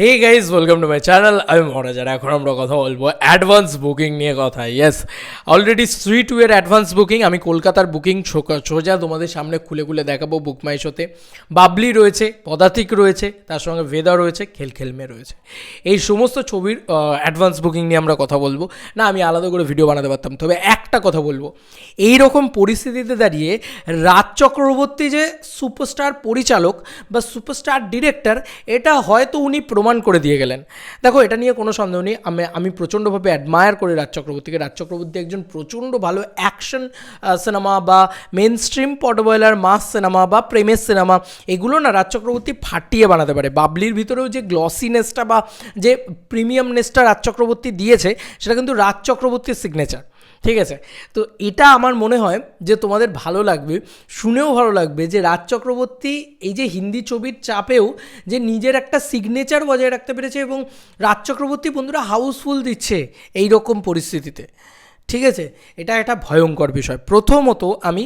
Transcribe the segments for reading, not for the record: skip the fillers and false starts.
Hey guys welcome to my channel. আমি মহারাজার। এখন আমরা কথা বলবো অ্যাডভান্স বুকিং নিয়ে কথা। ইয়েস, অলরেডি 3-2 এর অ্যাডভান্স বুকিং, আমি কলকাতার বুকিং সোজা তোমাদের সামনে খুলে খুলে দেখাবো বুক মাই শোতে। বাবলি রয়েছে, পদাতিক রয়েছে, তার সঙ্গে ভেদা রয়েছে, খেলখেলমে রয়েছে। এই সমস্ত ছবির অ্যাডভান্স বুকিং নিয়ে আমরা কথা বলবো। না, আমি আলাদা করে ভিডিও বানাতে পারতাম, তবে একটা কথা বলবো, এই রকম পরিস্থিতিতে দাঁড়িয়ে রাজ চক্রবর্তী যে সুপারস্টার পরিচালক বা সুপারস্টার ডিরেক্টর, এটা হয়তো উনি প্রমাণ করে দিয়ে গেলেন। দেখো, এটা নিয়ে কোনো সন্দেহ নেই, আমি প্রচণ্ডভাবে অ্যাডমায়ার করি রাজ চক্রবর্তীকে। রাজ চক্রবর্তী একজন প্রচণ্ড ভালো অ্যাকশন সিনেমা বা মেন স্ট্রিম পটবয়লার মাস সিনেমা বা প্রেমের সিনেমা, এগুলো না রাজ চক্রবর্তী ফাটিয়ে বানাতে পারে। বাবলির ভিতরেও যে গ্লসিনেসটা বা যে প্রিমিয়ামনেসটা রাজ চক্রবর্তী দিয়েছে, সেটা কিন্তু রাজ চক্রবর্তীর সিগনেচার। ঠিক আছে, তো এটা আমার মনে হয় যে তোমাদের ভালো লাগবে, শুনেও ভালো লাগবে যে রাজ চক্রবর্তী এই যে হিন্দি ছবির চাপেও যে নিজের একটা সিগনেচার বজায় রাখতে পেরেছে, এবং রাজ চক্রবর্তী বন্ধুরা হাউসফুল দিচ্ছে এই রকম পরিস্থিতিতে। ঠিক আছে, এটা একটা ভয়ঙ্কর বিষয়। প্রথমত আমি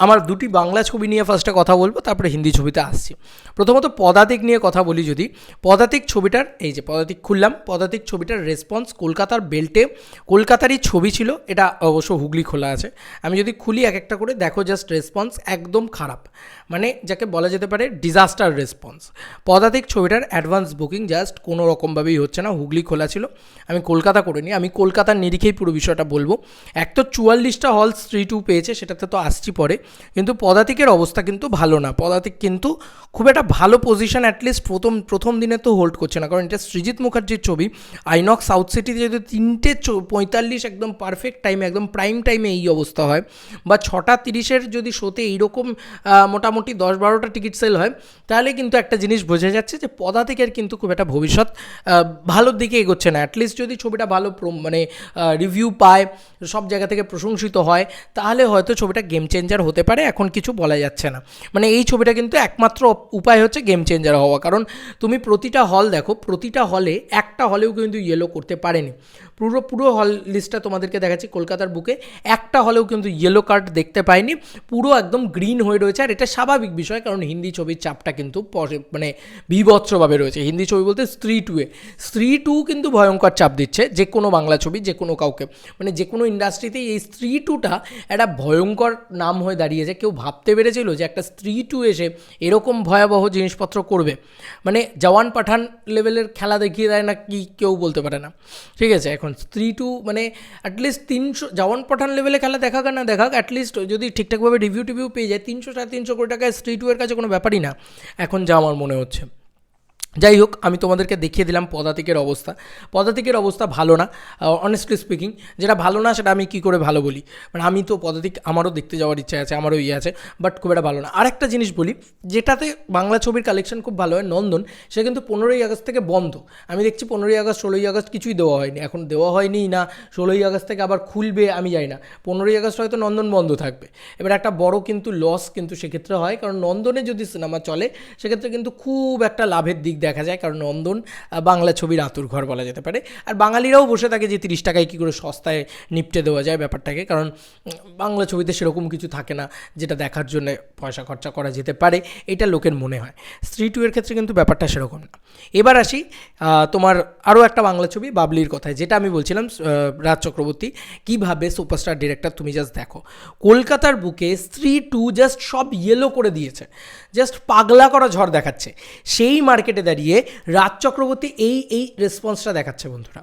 আমার দুটি বাংলা ছবি নিয়ে ফার্স্টে কথা বলবো, তারপরে হিন্দি ছবিতে আসছি। প্রথমত পদাতিক নিয়ে কথা বলি। যদি পদাতিক ছবিটার, এই যে পদাতিক খুললাম, পদাতিক ছবিটার রেসপন্স কলকাতার বেল্টে, কলকাতারই ছবি ছিল, এটা অবশ্য হুগলি খোলা আছে। আমি যদি খুলি এক একটা করে দেখো, জাস্ট রেসপন্স একদম খারাপ, মানে যাকে বলা যেতে পারে ডিজাস্টার রেসপন্স। পদাতিক ছবিটার অ্যাডভান্স বুকিং জাস্ট কোনো রকমভাবেই হচ্ছে না। হুগলি খোলা ছিল, আমি কলকাতা করিনি, আমি কলকাতার নিরিখেই পুরো বিষয়টা বলবো। এক তো 44টা হল 3-2 পেয়েছে, সেটাতে তো আসছি পরে, কিন্তু পদাতিকের অবস্থা কিন্তু ভালো না। পদাতিক কিন্তু খুব একটা ভালো পজিশন অ্যাটলিস্ট প্রথম দিনে তো হোল্ড করছে না, কারণ এটা সৃজিত মুখার্জির ছবি। আইনক্স সাউথ সিটিতে যদি 3:45 একদম পারফেক্ট টাইমে, একদম প্রাইম টাইমে এই অবস্থা হয়, বা 6:30 যদি শোতে এইরকম মোটামুটি 10-12টা টিকিট সেল হয়, তাহলে কিন্তু একটা জিনিস বোঝা যাচ্ছে যে পদাতিকের কিন্তু খুব একটা ভবিষ্যৎ ভালোর দিকে এগোচ্ছে না। অ্যাটলিস্ট যদি ছবিটা ভালো মানে রিভিউ পায়, সব জায়গা থেকে প্রশংসিত হয়, তাহলে হয়তো ছবিটা গেম চেঞ্জার হতে পারে। এখন কিছু বলা যাচ্ছে না, মানে এই ছবিটা কিন্তু একমাত্র উপায় হচ্ছে গেম চেঞ্জার হওয়া। কারণ তুমি প্রতিটা হল দেখো, প্রতিটা হলে একটা হলেও কিন্তু ইয়েলো করতে পারেনি। পুরো হল লিস্টটা তোমাদেরকে দেখাচ্ছি কলকাতার বুকে, একটা হলেও কিন্তু ইয়েলো কার্ড দেখতে পাইনি, পুরো একদম গ্রিন হয়ে রয়েছে। আর এটা স্বাভাবিক বিষয়, কারণ হিন্দি ছবির চাপটা কিন্তু মানে বিভৎসভাবে রয়েছে। হিন্দি ছবি বলতে স্ত্রী টু কিন্তু ভয়ঙ্কর চাপ দিচ্ছে যে কোনো বাংলা ছবি, যে কোনো কাউকে, মানে যে কোনো ইন্ডাস্ট্রিতেই এই স্ত্রী 2টা একটা ভয়ঙ্কর নাম হয়ে দাঁড়িয়েছে। কেউ ভাবতে পেরেছিল যে একটা স্ত্রী 2 এসে এরকম ভয়াবহ জিনিসপত্র করবে? মানে জওয়ান পাঠান লেভেলের খেলা দেখিয়ে দেয় না কি, কেউ বলতে পারে না। ঠিক আছে, এখন স্ত্রী 2 মানে অ্যাটলিস্ট 300 জওয়ান পাঠান লেভেলে খেলা দেখাক আর না দেখাক, অ্যাটলিস্ট যদি ঠিকঠাকভাবে রিভিউ পেয়ে যায়, 300-350 কোটি টাকায় স্ত্রী 2 এর কাছে কোনো ব্যাপারই না এখন, যা আমার মনে হচ্ছে। যাই হোক, আমি তোমাদেরকে দেখিয়ে দিলাম পদাতিকের অবস্থা ভালো না। অনেস্টলি স্পিকিং, যেটা ভালো না সেটা আমি কী করে ভালো বলি, মানে আমি তো পদাতিক আমারও দেখতে যাওয়ার ইচ্ছা আছে, আমারও ইয়ে আছে, বাট খুব একটা ভালো না। আরেকটা জিনিস বলি, যেটাতে বাংলা ছবির কালেকশন খুব ভালো হয়, নন্দন, সে কিন্তু 15ই আগস্ট থেকে বন্ধ। আমি দেখছি 15ই আগস্ট 16ই আগস্ট কিছুই দেওয়া হয়নি, এখন দেওয়া হয়নি না 16ই আগস্ট থেকে আবার খুলবে আমি জানি না। 15ই আগস্ট হয়তো নন্দন বন্ধ থাকবে। এবার একটা বড় কিন্তু লস কিন্তু সেক্ষেত্রে হয়, কারণ নন্দনে যদি সিনেমা চলে সেক্ষেত্রে কিন্তু খুব একটা লাভের দিক দেখা যায়, কারণ নন্দন বাংলা ছবির আতুর ঘর বলা যেতে পারে। আর বাঙালিরাও বসে থাকে যে 30 টাকায় কী করে সস্তায় নিপটে দেওয়া যায় ব্যাপারটাকে, কারণ বাংলা ছবিতে সেরকম কিছু থাকে না যেটা দেখার জন্য পয়সা খরচা করা যেতে পারে, এটা লোকের মনে হয়। স্ত্রী 2 এর ক্ষেত্রে কিন্তু ব্যাপারটা সেরকম না। এবার আসি তোমার আরও একটা বাংলা ছবি বাবলির কথায়, যেটা আমি বলছিলাম রাজ চক্রবর্তী কীভাবে সুপারস্টার ডিরেক্টর। তুমি জাস্ট দেখো, কলকাতার বুকে স্ত্রী 2 জাস্ট সব ইয়েলো করে দিয়েছে, জাস্ট পাগলা করা ঝড় দেখাচ্ছে। সেই মার্কেটে দাঁড়িয়ে রাজ চক্রবর্তী এই রেসপন্সটা দেখাচ্ছে বন্ধুরা।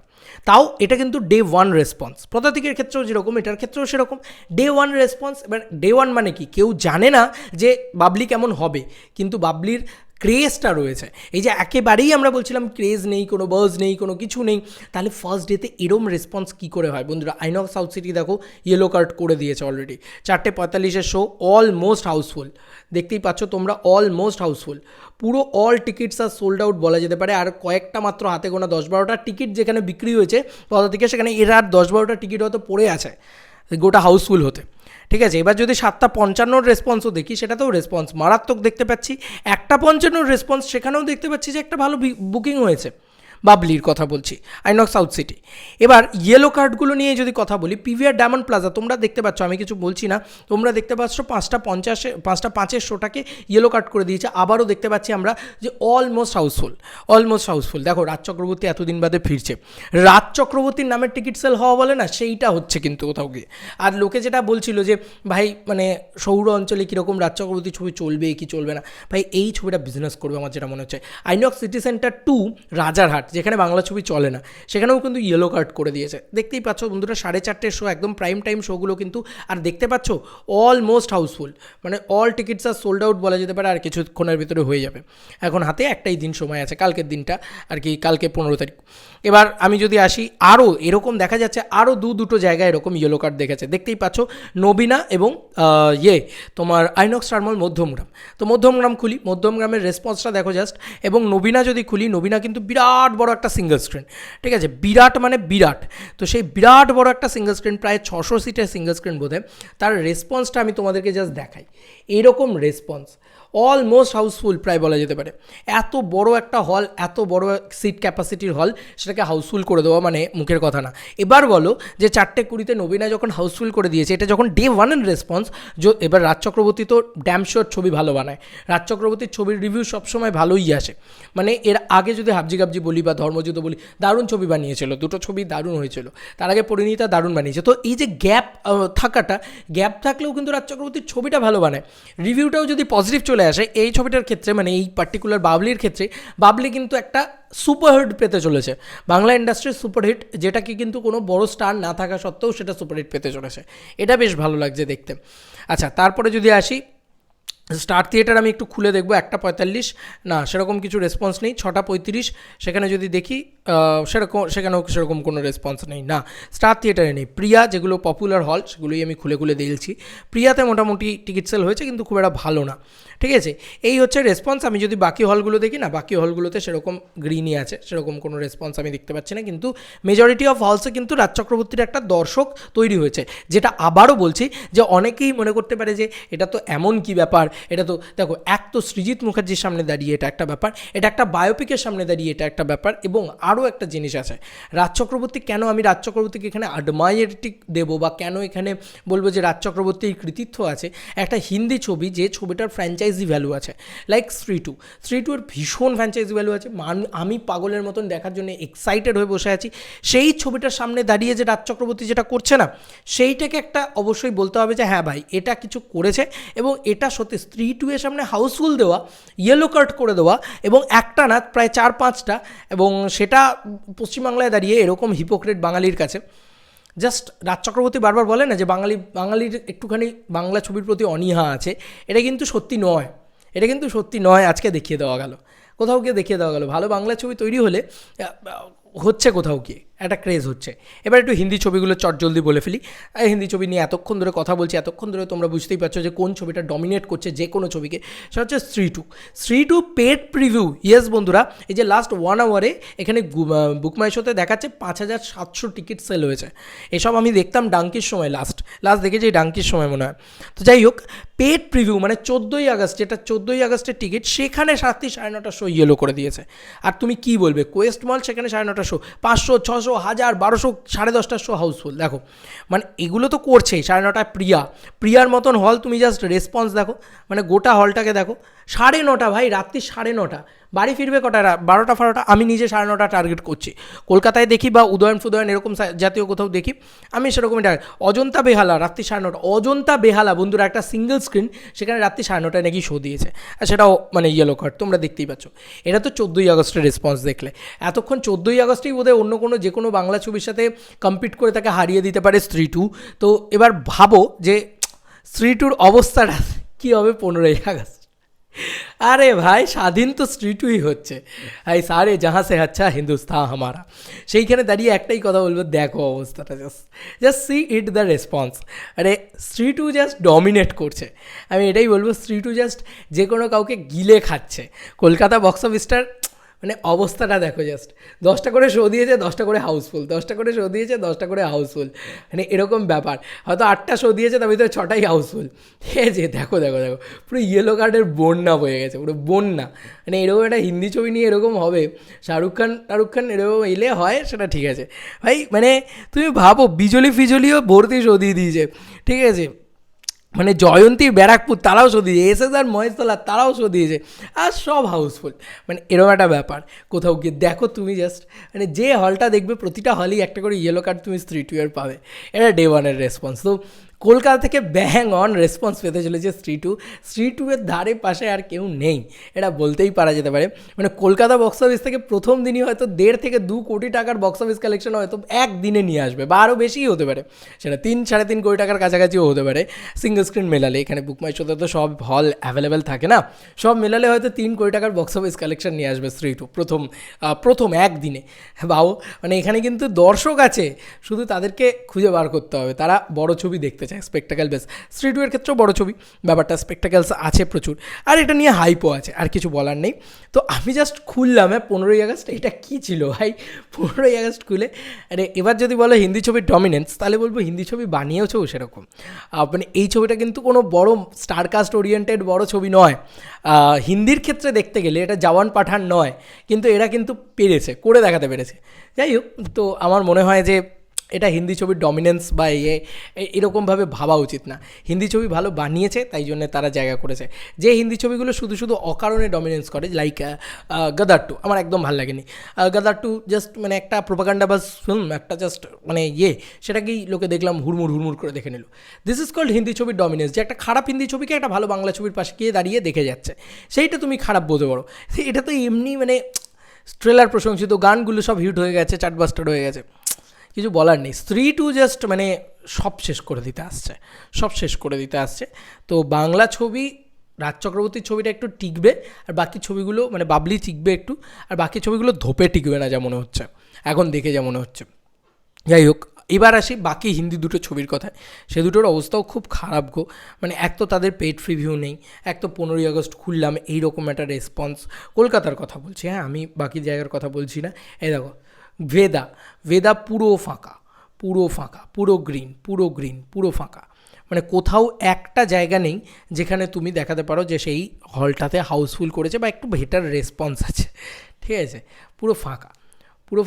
তাও এটা কিন্তু ডে 1 রেসপন্স। পদাতিকের ক্ষেত্রেও যেরকম, এটার ক্ষেত্রেও সেরকম ডে 1 রেসপন্স। এবার ডে 1 মানে কি, কেউ জানে না যে বাবলি কেমন হবে, কিন্তু বাবলির ক্রেজটা রয়েছে। এই যে একেবারেই আমরা বলছিলাম ক্রেজ নেই, কোনো বাজ নেই, কোনো কিছু নেই, তাহলে ফার্স্ট ডেতে এরম রেসপন্স কী করে হয় বন্ধুরা? আইনক্স সাউথ সিটি দেখো, ইয়েলো কার্ড করে দিয়েছে অলরেডি। 4:45 show, almost Housefull. দেখতেই পাচ্ছ তোমরা, অলমোস্ট হাউসফুল। পুরো all tickets are sold out বলা যেতে পারে। আর কয়েকটা মাত্র হাতে গোনা 10-12টা টিকিট যেখানে বিক্রি হয়েছে পদাতিকে, সেখানে এর আর 10-12টা টিকিট হয়তো পড়ে আছে গোটা হাউসফুল হতে। ঠিক আছে, এবার যদি 7:55 রেসপন্সও দেখি, সেটাতেও রেসপন্স মারাত্মক দেখতে পাচ্ছি। 1:55 রেসপন্স, সেখানেও দেখতে পাচ্ছি যে একটা ভালো বুকিং হয়েছে। বাবলির কথা বলছি, আইনক্স সাউথ সিটি। এবার ইয়েলো কার্ডগুলো নিয়ে যদি কথা বলি, পিভিআর ডায়মন্ড প্লাজা তোমরা দেখতে পাচ্ছ, আমি কিছু বলছি না, তোমরা দেখতে পাচ্ছ 5টা 5-এর শোটাকে ইয়েলো কার্ড করে দিয়েছে। আবারও দেখতে পাচ্ছি আমরা যে অলমোস্ট হাউসফুল। দেখো রাজ চক্রবর্তী এতদিন বাদে ফিরছে, রাজ চক্রবর্তীর নামের টিকিট সেল হওয়া বলে না, সেইটা হচ্ছে কিন্তু কোথাও গিয়ে। আর লোকে যেটা বলছিল যে ভাই মানে সৌর অঞ্চলে কীরকম রাজ চক্রবর্তী ছবি চলবে কি চলবে না, ভাই এই ছবিটা বিজনেস করবে আমার যেটা মনে হচ্ছে। আইনক্স সিটি সেন্টার 2 রাজারহাট, যেখানে বাংলা ছবি চলে না, সেখানেও কিন্তু ইয়েলো কার্ড করে দিয়েছে। দেখতেই পাচ্ছ বন্ধুরা, 4:30 শো, একদম প্রাইম টাইম শোগুলো কিন্তু। আর দেখতে পাচ্ছ অলমোস্ট হাউসফুল, মানে all tickets are sold out বলা যেতে পারে, আর কিছুক্ষণের ভিতরে হয়ে যাবে। এখন হাতে একটাই দিন সময় আছে, কালকের দিনটা আর কি, কালকে 15 তারিখ। এবার আমি যদি আসি, আরও এরকম দেখা যাচ্ছে, আরও দুটো জায়গায় এরকম ইয়েলো কার্ড দেখেছে। দেখতেই পাচ্ছ নবীনা এবং তোমার আইনক্স স্টার মল মধ্যমগ্রাম। তো মধ্যমগ্রাম খুলি, মধ্যমগ্রামের রেসপন্সটা দেখো জাস্ট। এবং নবীনা যদি খুলি, নবীনা কিন্তু বিরাট বড় একটা সিঙ্গেল স্ক্রিন, ঠিক আছে, বিরাট মানে বিরাট। তো সেই বিরাট বড় একটা সিঙ্গেল স্ক্রিন, প্রায় 600 সিটের সিঙ্গেল স্ক্রিন বোধহয়, তার রেসপন্সটা আমি তোমাদেরকে জাস্ট দেখাই। এরকম রেসপন্স, অলমোস্ট হাউসফুল প্রায় বলা যেতে পারে। এত বড় একটা হল, এত বড় সিট ক্যাপাসিটির হল, সেটাকে হাউসফুল করে দেওয়া মানে মুখের কথা না। এবার বলো যে 4:20-তে নবীনা যখন হাউসফুল করে দিয়েছে, এটা যখন ডে 1 রেসপন্স। এবার রাজ চক্রবর্তী তো ড্যাম শিওর ছবি ভালো বানায়, রাজ চক্রবর্তীর ছবির রিভিউ সবসময় ভালোই আসে। মানে এর আগে যদি হাবজি গাবজি বলি বা ধর্মযুদ্ধ বলি, দারুণ ছবি বানিয়েছিল, দুটো ছবি দারুণ হয়েছিল। তার আগে পরিণীতা দারুণ বানিয়েছে। তো এই যে গ্যাপ থাকলেও কিন্তু রাজ চক্রবর্তীর ছবিটা ভালো বানায়, রিভিউটাও যদি পজিটিভ চলে আসে। এই ছবিটার ক্ষেত্রে, মানে এই পার্টিকুলার বাবলির ক্ষেত্রে, বাবলি কিন্তু একটা সুপারহিট পেতে চলেছে, বাংলা ইন্ডাস্ট্রির সুপারহিট, যেটাকে কিন্তু কোনো বড় স্টার না থাকা সত্ত্বেও সেটা সুপারহিট পেতে চলেছে। এটা বেশ ভালো লাগছে দেখতে। আচ্ছা, তারপরে যদি আসি স্টার থিয়েটার, আমি একটু খুলে দেখবো। 1:45 না, সেরকম কিছু রেসপন্স নেই। 6:35 সেখানে যদি দেখি, সেখানেও সেরকম কোনো রেসপন্স নেই, না স্টার থিয়েটারে নেই। প্রিয়া, যেগুলো পপুলার হল, সেগুলোই আমি খুলে দিয়েছি। প্রিয়াতে মোটামুটি টিকিট সেল হয়েছে, কিন্তু খুব একটা ভালো না, ঠিক আছে। এই হচ্ছে রেসপন্স। আমি যদি বাকি হলগুলো দেখি না, বাকি হলগুলোতে সেরকম গ্রিনই আছে, সেরকম কোনো রেসপন্স আমি দেখতে পাচ্ছি না। কিন্তু মেজরিটি অফ হলসে কিন্তু রাজ চক্রবর্তীর একটা দর্শক তৈরি হয়েছে, যেটা আবারও বলছি যে অনেকেই মনে করতে পারে যে এটা তো এমন কি ব্যাপার, এটা তো দেখো, এক তো সৃজিত মুখার্জির সামনে দাঁড়িয়ে এটা একটা ব্যাপার, এটা একটা বায়োপিকের সামনে দাঁড়িয়ে এটা একটা ব্যাপার। এবং আরও একটা জিনিস আছে, রাজ চক্রবর্তী, কেন আমি রাজ চক্রবর্তীকে এখানে অ্যাডমায়ারিটি দেবো, বা কেন এখানে বলবো যে রাজ চক্রবর্তীর কৃতিত্ব আছে, একটা হিন্দি ছবি, যে ছবিটার ফ্র্যাঞ্চাইজি ভ্যালু আছে, লাইক স্ত্রী টু এর ভীষণ ফ্র্যাঞ্চাইজি ভ্যালু আছে। আমি পাগলের মতন দেখার জন্য এক্সাইটেড হয়ে বসে আছি। সেই ছবিটার সামনে দাঁড়িয়ে যে রাজ চক্রবর্তী যেটা করছে না, সেইটাকে একটা অবশ্যই বলতে হবে যে হ্যাঁ ভাই, এটা কিছু করেছে। এবং এটা সত্যি স্ত্রী 2 এর সামনে হাউসফুল দেওয়া, ইয়েলো কার্ড করে দেওয়া, এবং একটা না প্রায় 4-5টা, এবং সেটা পশ্চিমবাংলায় দাঁড়িয়ে এরকম হিপোক্রেট বাঙালির কাছে। জাস্ট রাজ চক্রবর্তী বারবার বলে না যে বাঙালির একটুখানি বাংলা ছবির প্রতি অনীহা আছে, এটা কিন্তু সত্যি নয়, আজকে দেখিয়ে দেওয়া গেল, কোথাও গিয়ে দেখিয়ে দেওয়া গেল। ভালো বাংলা ছবি তৈরি হলে হচ্ছে কোথাও গিয়ে একটা ক্রেজ হচ্ছে। এবার একটু হিন্দি ছবিগুলো চটজলদি বলে ফেলি। হিন্দি ছবি নিয়ে এতক্ষণ ধরে কথা বলছি, এতক্ষণ ধরে তোমরা বুঝতেই পারছো যে কোন ছবিটা ডমিনেট করছে যে কোনো ছবিকে, সেটা হচ্ছে স্ত্রী টু পেড প্রিভিউ। ইয়েস বন্ধুরা, এই যে লাস্ট 1 আওয়ারে এখানে বুকমাই শোতে দেখাচ্ছে 5,700 টিকিট সেল হয়েছে। এসব আমি দেখতাম ডাঙ্কির সময়, লাস্ট দেখেছি ডাঙ্কির সময় মনে হয়। তো যাই হোক, পেড প্রিভিউ মানে 14ই আগস্ট, যেটা 14ই আগস্টের টিকিট, সেখানে রাত্রি 9:30 শো ইয়েলো করে দিয়েছে। আর তুমি কি বলবে, কোয়েস্ট মল সেখানে 9:30 শো, 500, 600, 1000, 1200, 10:30 শো হাউসফুল। দেখো মানে এগুলো তো করছেই। 9:30 প্রিয়ার মতন হল, তুমি জাস্ট রেসপন্স দেখো, মানে গোটা হলটাকে দেখো। 9:30 ভাই, রাত্রি 9:30, বাড়ি ফিরবে কটা, 12টা-12টা। আমি নিজে 9:30 টার্গেট করছি। কলকাতায় দেখি বা উদয়ন এরকম জাতীয় কোথাও দেখি, আমি সেরকমই অজন্তা বেহালা রাত্রি 9:30, অজন্তা বেহালা বন্ধুরা একটা সিঙ্গেল স্ক্রিন, সেখানে রাত্রি 9:30 নাকি শো দিয়েছে, আর সেটাও মানে ইয়েলো কার্ড, তোমরা দেখতেই পাচ্ছ। এটা তো 14ই আগস্টের রেসপন্স দেখলে। এতক্ষণ 14ই আগস্টেই বোধহয় অন্য কোনো যে কোনো বাংলা ছবির সাথে কম্পিট করে তাকে হারিয়ে দিতে পারে স্ত্রী 2। তো এবার ভাবো যে স্ত্রী 2-র অবস্থাটা কী হবে 15ই আগস্ট। আরে ভাই, স্বাধীন তো স্ত্রী 2-ই হচ্ছে, এই সারে জাহাঁ সে আচ্ছা হিন্দুস্তান হামারা। সেইখানে দাঁড়িয়ে একটাই কথা বলবো, দেখো অবস্থাটা, just see it the response. আরে স্ত্রী 2 জাস্ট ডমিনেট করছে, আমি এটাই বলবো। স্ত্রী 2 জাস্ট যে কোনো কাউকে গিলে খাচ্ছে। কলকাতা বক্স অফিসটার মানে অবস্থাটা দেখো জাস্ট, 10টা করে শো দিয়েছে, 10টা করে হাউসফুল, 10টা করে শো দিয়েছে, 10টা করে হাউসফুল, মানে এরকম ব্যাপার। হয়তো 8টা শো দিয়েছে, তার ভিতরে 6টাই হাউসফুল। ঠিক আছে, দেখো দেখো দেখো, পুরো ইয়েলো কার্ডের বন্যা বয়ে গেছে, পুরো বন্যা। মানে এরকম একটা হিন্দি ছবি নিয়ে এরকম হবে, শাহরুখ খান এরকম এলে হয় সেটা ঠিক আছে ভাই। মানে তুমি ভাবো, বিজলি ফিজলিও ভর্তি শো দিয়ে দিয়েছে, ঠিক আছে, মানে জয়ন্তী ব্যারাকপুর তারাও শো দিয়েছে, SSR মহেশতলা তারাও শো দিয়েছে, আর সব হাউসফুল। মানে এরকম একটা ব্যাপার। কোথাও গিয়ে দেখো তুমি জাস্ট, মানে যে হলটা দেখবে প্রতিটা হলেই একটা করে ইয়েলো কার্ড তুমি স্ত্রী টু এর পাবে। এটা ডে ওয়ানের রেসপন্স। তো কলকাতা থেকে ব্যাং অন রেসপন্স পেতে চলেছে স্ত্রী টু এর ধারে পাশে আর কেউ নেই, এটা বলতেই পারা যেতে পারে। মানে কলকাতা বক্স অফিস থেকে প্রথম দিনই হয়তো 1.5 থেকে 2 কোটি টাকার বক্স অফিস কালেকশন হয়তো একদিনে নিয়ে আসবে, বা আরও বেশিই হতে পারে, সেটা 3-3.5 কোটি টাকার কাছাকাছিও হতে পারে সিঙ্গল স্ক্রিন মেলালে। এখানে বুক মাই শোতে তো সব হল অ্যাভেলেবেল থাকে না, সব মেলালে হয়তো 3 কোটি টাকার বক্স অফিস কালেকশন নিয়ে আসবে স্ত্রী টু প্রথম একদিনে। বাবু, মানে এখানে কিন্তু দর্শক আছে, শুধু তাদেরকে খুঁজে বার করতে হবে, তারা বড় ছবি দেখতে চায়, স্পেকটাকেল বেস। স্ত্রী টু এর ক্ষেত্রেও বড় ছবি, ব্যাপারটা স্পেকটাকেলস আছে প্রচুর, আর এটা নিয়ে হাইপও আছে, আর কিছু বলার নেই। তো আমি জাস্ট খুললাম 15ই আগস্ট, এটা কী ছিল ভাই? 15ই আগস্ট খুলে, আরে এবার যদি বলো হিন্দি ছবির ডমিনেন্স, তাহলে বলবো হিন্দি ছবি বানিয়েওছেও সেরকম। মানে এই ছবিটা কিন্তু কোনো বড় স্টারকাস্ট ওরিয়েন্টেড বড় ছবি নয়, হিন্দির ক্ষেত্রে দেখতে গেলে এটা জওয়ান পাঠান নয়, কিন্তু এরা কিন্তু পেরেছে, করে দেখাতে পেরেছে। যাই হোক, তো আমার মনে হয় যে এটা হিন্দি ছবির ডমিনেন্স বা এরকমভাবে ভাবা উচিত না। হিন্দি ছবি ভালো বানিয়েছে, তাই জন্য তারা জায়গা করেছে। যে হিন্দি ছবিগুলো শুধু অকারণে ডমিনেন্স করে, লাইক গদার 2 আমার একদম ভালো লাগেনি। গদার 2 জাস্ট মানে একটা প্রোপাগান্ডা বাস ফিল্ম, একটা জাস্ট মানে সেটাকেই লোকে দেখলাম হুড়মুড় করে দেখে নিল। দিস ইজ কল্ড হিন্দি ছবির ডমিনেন্স, যে একটা খারাপ হিন্দি ছবিকে একটা ভালো বাংলা ছবির পাশে গিয়ে দাঁড়িয়ে দেখে যাচ্ছে, সেইটা তুমি খারাপ বলতে পারো। এটা তো এমনি মানে ট্রেলার প্রশংসিত, গানগুলো সব হিট হয়ে গেছে, চার্টবাস্টার হয়ে গেছে, কিছু বলার নেই। স্ত্রী টু জাস্ট মানে সব শেষ করে দিতে আসছে। তো বাংলা ছবি, রাজ চক্রবর্তীর ছবিটা একটু টিকবে, আর বাকি ছবিগুলো মানে বাবলি টিকবে একটু, আর বাকি ছবিগুলো ধোপে টিকবে না যা মনে হচ্ছে, এখন দেখে যা মনে হচ্ছে। যাই হোক, এবার আসি বাকি হিন্দি দুটো ছবির কথায়। সে দুটোর অবস্থাও খুব খারাপ গো। মানে এক তো তাদের পেড রিভিউ নেই, এক তো 15ই আগস্ট খুললাম এইরকম একটা রেসপন্স। কলকাতার কথা বলছি, হ্যাঁ, আমি বাকি জায়গার কথা বলছি না। এই দেখো, ভেদা পুরো ফাঁকা, পুরো গ্রিন, ফাঁকা। মানে কোথাও একটা জায়গা নেই যেখানে তুমি দেখাতে পারো যে সেই হলটাতে হাউসফুল করেছে বা একটু বেটার রেসপন্স আছে, ঠিক আছে? পুরো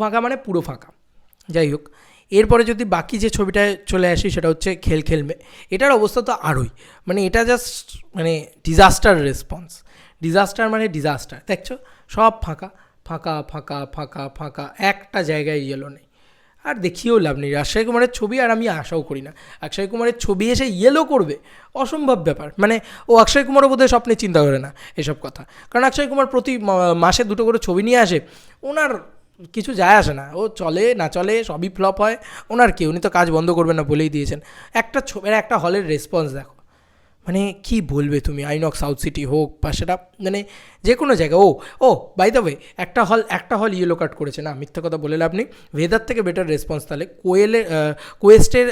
ফাঁকা মানে পুরো ফাঁকা। যাই হোক, এরপরে যদি বাকি যে ছবিটায় চলে আসি, সেটা হচ্ছে খেলমে। এটার অবস্থা তো আরোই, মানে এটা জাস্ট মানে ডিজাস্টার রেসপন্স, ডিজাস্টার দেখছো, সব ফাঁকা, একটা জায়গায় ইয়েলো নেই। আর দেখিয়েও লাভ নেই, অক্ষয় কুমারের ছবি, আর আমি আশাও করি না অক্ষয় কুমারের ছবি এসে ইয়েলো করবে, অসম্ভব ব্যাপার। মানে অক্ষয় কুমারও বোধহয় স্বপ্নে চিন্তা করে না এসব কথা, কারণ অক্ষয় কুমার প্রতি মাসে 2টো করে ছবি নিয়ে আসে, ওনার কিছু যায় আসে না, ও চলে না চলে সবই ফ্লপ হয়, ওনার কি, উনি তো কাজ বন্ধ করবেন না বলেই দিয়েছেন। একটা ছবির একটা হলের রেসপন্স দেখো, মানে কি বলবে তুমি, আইনক্স সাউথ সিটি হোক বা সেটা মানে যে কোনো জায়গা। বাই দ্য ওয়ে, একটা হল ইয়েলো কাট করেছে না, মিথ্যা কথা বলে লাভ নেই। ভেদার থেকে বেটার রেসপন্স তাহলে কোয়েস্টের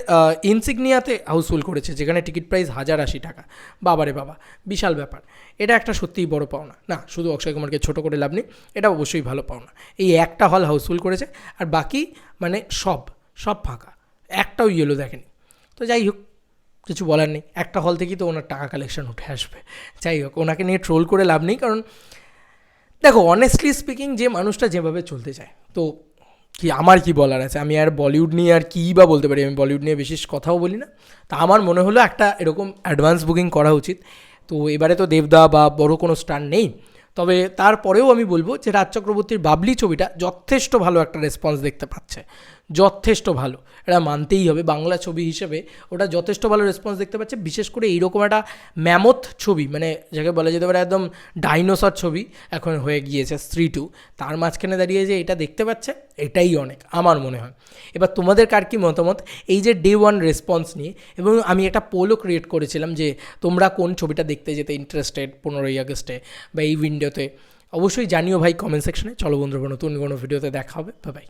ইনসিগনিয়াতে হাউসফুল করেছে, যেখানে টিকিট প্রাইস 1080 টাকা। বাবারে বাবা, বিশাল ব্যাপার। এটা একটা সত্যিই বড় পাওনা না, শুধু অক্ষয় কুমারকে ছোটো করে লাভ নেই, এটা অবশ্যই ভালো পাওনা। এই একটা হল হাউসফুল করেছে, আর বাকি মানে সব ফাঁকা, একটাও ইয়েলো দেখেনি। তো যাই হোক, কিছু বলার নেই, একটা হল থেকেই তো ওনার টাকা কালেকশন উঠে আসবে। যাই হোক, ওনাকে নিয়ে ট্রোল করে লাভ নেই, কারণ দেখো অনেস্টলি স্পিকিং যে মানুষটা যেভাবে চলতে চায়, তো কি আমার কি বলার আছে, আমি আর বলিউড নিয়ে আর কী বা বলতে পারি, আমি বলিউড নিয়ে বিশেষ কথাও বলি না। তা আমার মনে হলো একটা এরকম অ্যাডভান্স বুকিং করা উচিত। তো এবারে তো দেবদা বা বড় কোনো স্টার নেই, তবে তারপরেও আমি বলবো যে রাজ চক্রবর্তীর বাবলি ছবিটা যথেষ্ট ভালো একটা রেসপন্স দেখতে পাচ্ছে, যথেষ্ট ভালো, এটা মানতেই হবে। বাংলা ছবি হিসেবে ওটা যথেষ্ট ভালো রেসপন্স দেখতে পাচ্ছে, বিশেষ করে এইরকম একটা ম্যামথ ছবি, মানে যাকে বলা যেতে পারে একদম ডাইনোসর ছবি এখন হয়ে গিয়েছে স্ত্রী টু, তার মাঝখানে দাঁড়িয়ে যে এটা দেখতে পাচ্ছে, এটাই অনেক আমার মনে হয়। এবার তোমাদের কার কী মতামত এই যে ডে ওয়ান রেসপন্স নিয়ে? এবং আমি একটা পোলও ক্রিয়েট করেছিলাম যে তোমরা কোন ছবিটা দেখতে যেতে ইন্টারেস্টেড 15ই আগস্টে বা এই উইন্ডোতে, অবশ্যই জানিও ভাই কমেন্ট সেকশনে। চলো বন্ধুরা, নতুন কোনো ভিডিওতে দেখা হবে, বাই।